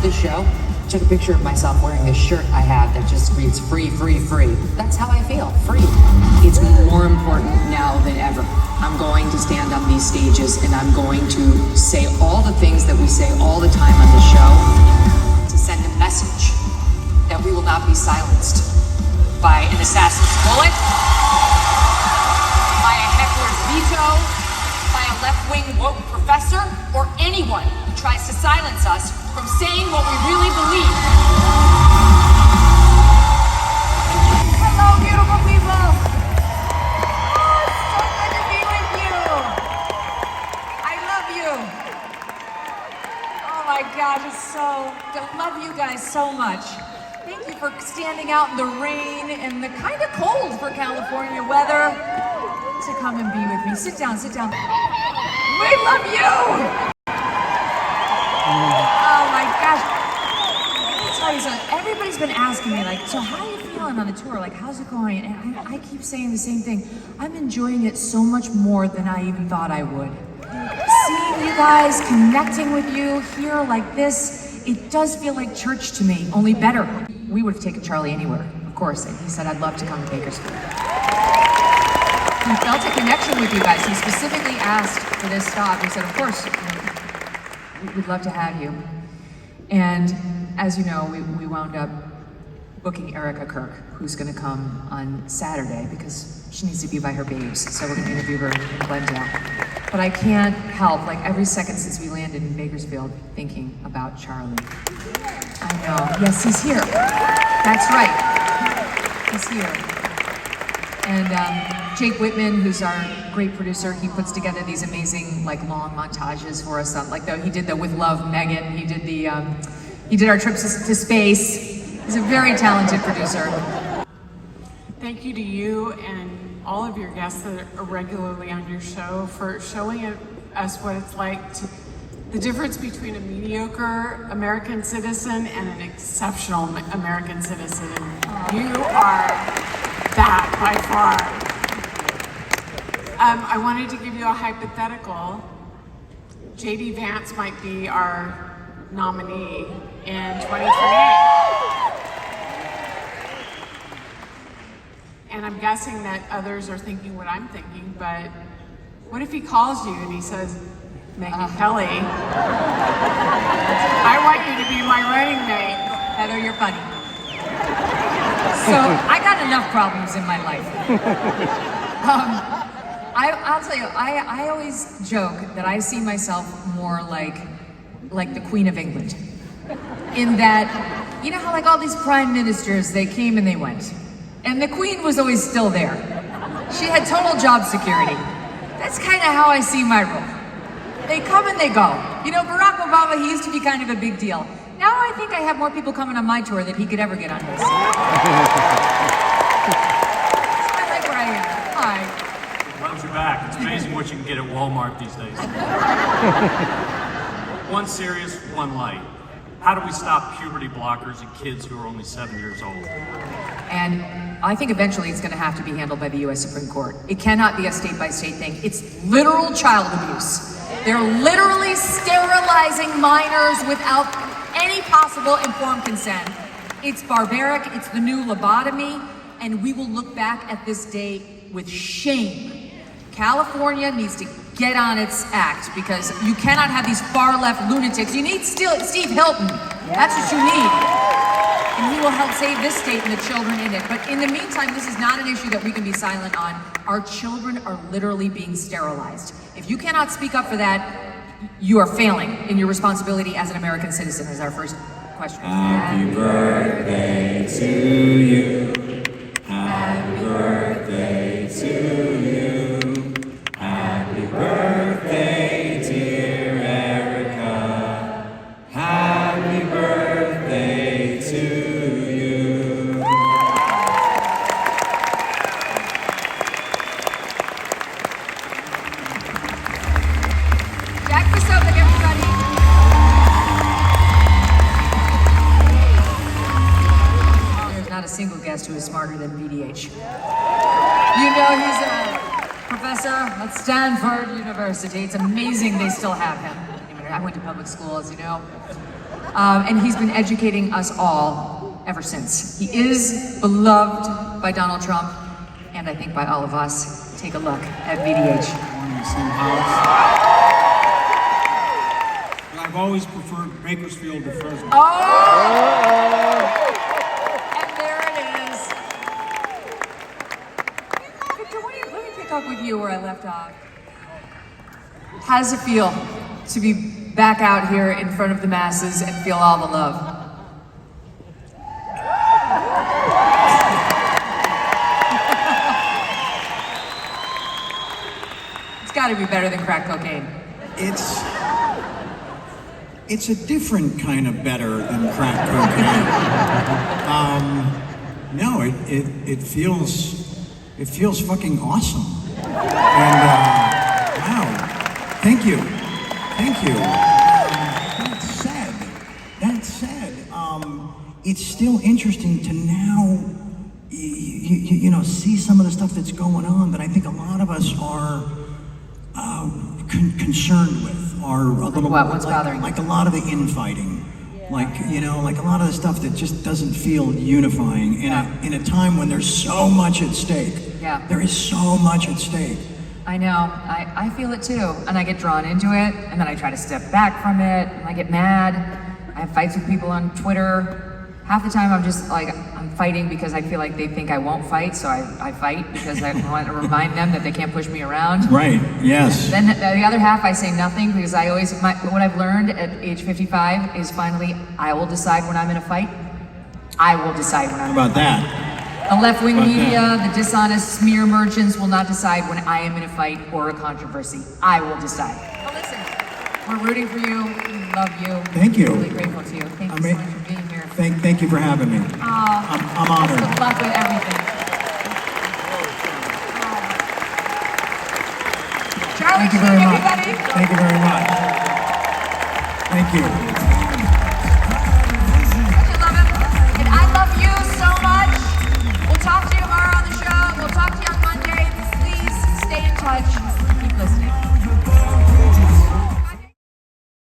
this show, took a picture of myself wearing this shirt I have that just reads free, free, free. That's how I feel, free. It's more important now than ever. I'm going to stand on these stages and I'm going to say all the things that we say all the time on the show to send a message that we will not be silenced by an assassin's bullet, by a heckler's veto, by a left-wing woke professor, or anyone who tries to silence us from saying what we really believe. Hello, beautiful people. Oh, it's so good to be with you. I love you. Oh my gosh, I love you guys so much. Thank you for standing out in the rain and the kind of cold for California weather to come and be with me. Sit down, sit down. We love you. Oh my gosh. Let me tell you something. Everybody's been asking me, like, so how are you feeling on the tour? Like, how's it going? And I keep saying the same thing. I'm enjoying it so much more than I even thought I would. Seeing you guys, connecting with you here like this, it does feel like church to me, only better. We would have taken Charlie anywhere, of course, and he said, I'd love to come to Bakersfield. He felt a connection with you guys. He specifically asked for this stop. He said, of course, we'd love to have you. And as you know, we wound up booking Erica Kirk, who's gonna come on Saturday because she needs to be by her babes. So we're gonna interview her in Glendale. But I can't help, like every second since we landed in Bakersfield, thinking about Charlie. I know, yes, he's here. That's right, he's here. And Jake Whitman, who's our great producer, he puts together these amazing, like, long montages for us. Like, he did the With Love, Megyn. He did our trips to space. He's a very talented producer. Thank you to you and all of your guests that are regularly on your show for showing us what it's like the difference between a mediocre American citizen and an exceptional American citizen. You are that by far. I wanted to give you a hypothetical. J.D. Vance might be our nominee in 2028. And I'm guessing that others are thinking what I'm thinking, but what if he calls you and he says, Megyn Kelly, I want you to be my running mate. Heather, you're funny. So I got enough problems in my life. I'll tell you, I always joke that I see myself more like the Queen of England. In that, you know how like all these prime ministers, they came and they went. And the Queen was always still there. She had total job security. That's kind of how I see my role. They come and they go. You know, Barack Obama, he used to be kind of a big deal. Now I think I have more people coming on my tour than he could ever get on his. So I like where I am. Hi. Welcome you back. It's amazing what you can get at Walmart these days. One serious, one light. How do we stop puberty blockers in kids who are only 7 years old? And I think eventually it's going to have to be handled by the U.S. Supreme Court. It cannot be a state-by-state thing. It's literal child abuse. They're literally sterilizing minors without any possible informed consent. It's barbaric, it's the new lobotomy, and we will look back at this day with shame. California needs to get on its act because you cannot have these far-left lunatics. You need Steve Hilton. That's what you need. And he will help save this state and the children in it. But in the meantime, this is not an issue that we can be silent on. Our children are literally being sterilized. If you cannot speak up for that, you are failing in your responsibility as an American citizen, is our first question. Happy birthday to you. Happy birthday to you. Happy birthday, dear Erica. Happy birthday to you. Jack Posobiec, everybody. There's not a single guest who is smarter than VDH. You know he's a professor at Stanford University. It's amazing they still have him. I went to public school, as you know. And he's been educating us all ever since. He is beloved by Donald Trump, and I think by all of us. Take a look at VDH. But I've always preferred Bakersfield to Fresno. Oh! And there it is. Victor, let me pick up with you where I left off. How does it feel to be back out here in front of the masses and feel all the love? It's got to be better than crack cocaine. It's a different kind of better than crack cocaine. No, it feels fucking awesome. And wow, thank you. That said, it's still interesting to now, you know, see some of the stuff that's going on that I think a lot of us are concerned with. Are a little what's bothering you? Like a lot of the infighting, like, you know, like a lot of the stuff that just doesn't feel unifying in a time when there's so much at stake. Yeah. There is so much at stake. I know, I feel it too, and I get drawn into it, and then I try to step back from it, and I get mad. I have fights with people on Twitter. Half the time I'm just like, I'm fighting because I feel like they think I won't fight, so I fight because I want to remind them that they can't push me around. Right, yes. Then the other half I say nothing because I always, what I've learned at age 55 is finally, I will decide when I'm in a fight. I will decide when I'm in a fight. How about that? The left-wing media, the dishonest smear merchants will not decide when I am in a fight or a controversy. I will decide. Well, listen, we're rooting for you. We love you. Thank you. We're really grateful to you. Thank you so much for being here. Thank you for having me. I'm honored. Good luck with everything. Charlie Thank you Sheen, very much. everybody. Thank you very much. Thank you. Don't you love him? And I love you so much. We'll talk